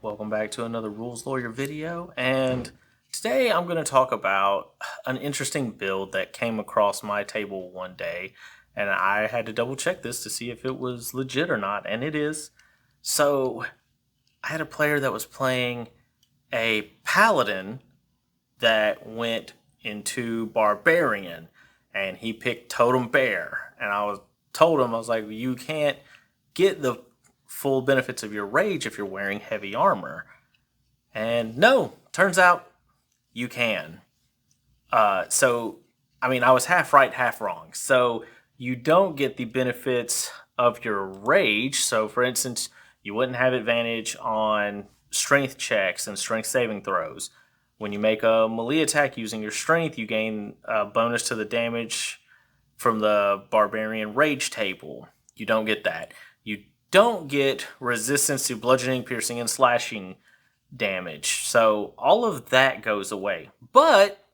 Welcome back to another Rules Lawyer video, and today I'm going to talk about an interesting build that came across my table one day, and I had to double check this to see if it was legit or not, and it is. So I had a player that was playing a Paladin that went into Barbarian, and he picked Totem Bear, and told him, I was like, you can't get the full benefits of your rage if you're wearing heavy armor. And no, turns out you can. I was half right, half wrong. So you don't get the benefits of your rage. So, for instance, you wouldn't have advantage on strength checks and strength saving throws. When you make a melee attack using your strength, you gain a bonus to the damage from the Barbarian rage table. You don't get that. You don't get resistance to bludgeoning, piercing, and slashing damage. So all of that goes away. But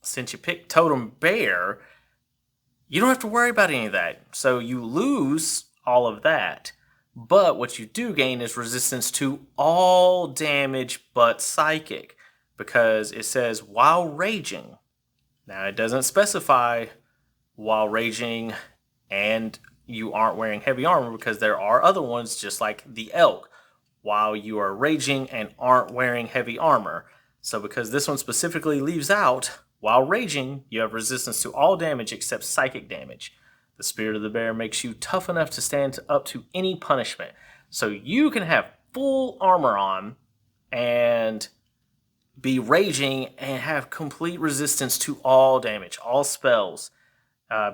since you picked Totem Bear, you don't have to worry about any of that. So you lose all of that. But what you do gain is resistance to all damage but psychic, because it says while raging. Now it doesn't specify while raging and you aren't wearing heavy armor, because there are other ones just like the elk while you are raging and aren't wearing heavy armor. So because this one specifically leaves out while raging, you have resistance to all damage except psychic damage. The spirit of the bear makes you tough enough to stand up to any punishment. So you can have full armor on and be raging and have complete resistance to all damage, all spells.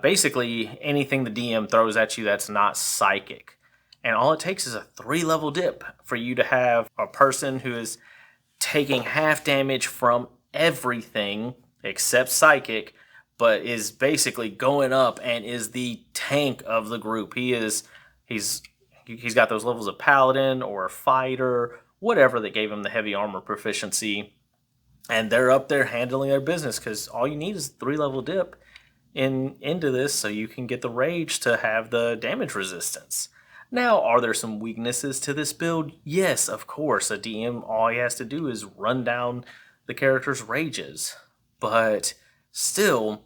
Basically, anything the DM throws at you that's not psychic. And all it takes is a 3-level dip for you to have a person who is taking half damage from everything except psychic, but is basically going up and is the tank of the group. He's got those levels of paladin or fighter, whatever that gave him the heavy armor proficiency. And they're up there handling their business because all you need is a 3-level dip into this so you can get the rage to have the damage resistance. Now, are there some weaknesses to this build? Yes, of course. A DM, all he has to do is run down the character's rages. But still,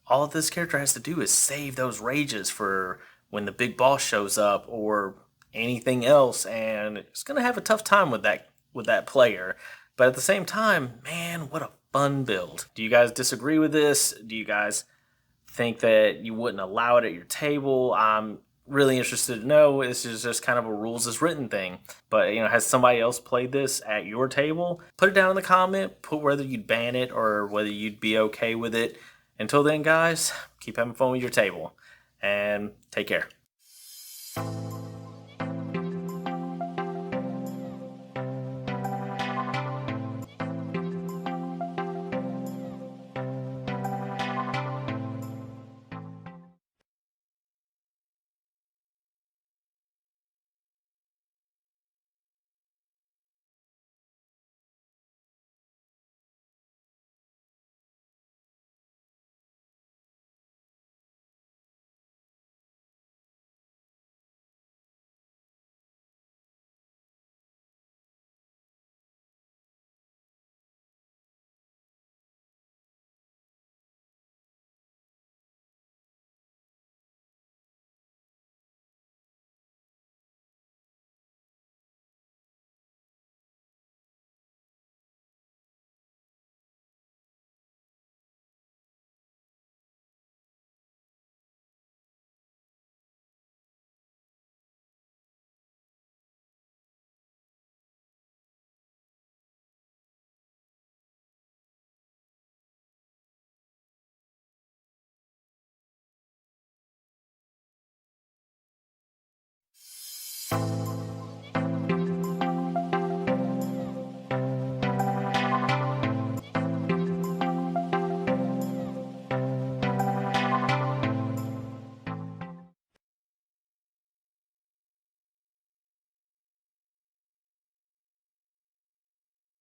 all this character has to do is save those rages for when the big boss shows up or anything else, and it's gonna have a tough time with that player. But at the same time, man, what a fun build. Do you guys disagree with this? Do you guys think that you wouldn't allow it at your table? I'm really interested to know. This is just kind of a rules as written thing. But, has somebody else played this at your table? Put it down in the comment. Put whether you'd ban it or whether you'd be okay with it. Until then, guys, keep having fun with your table. And take care.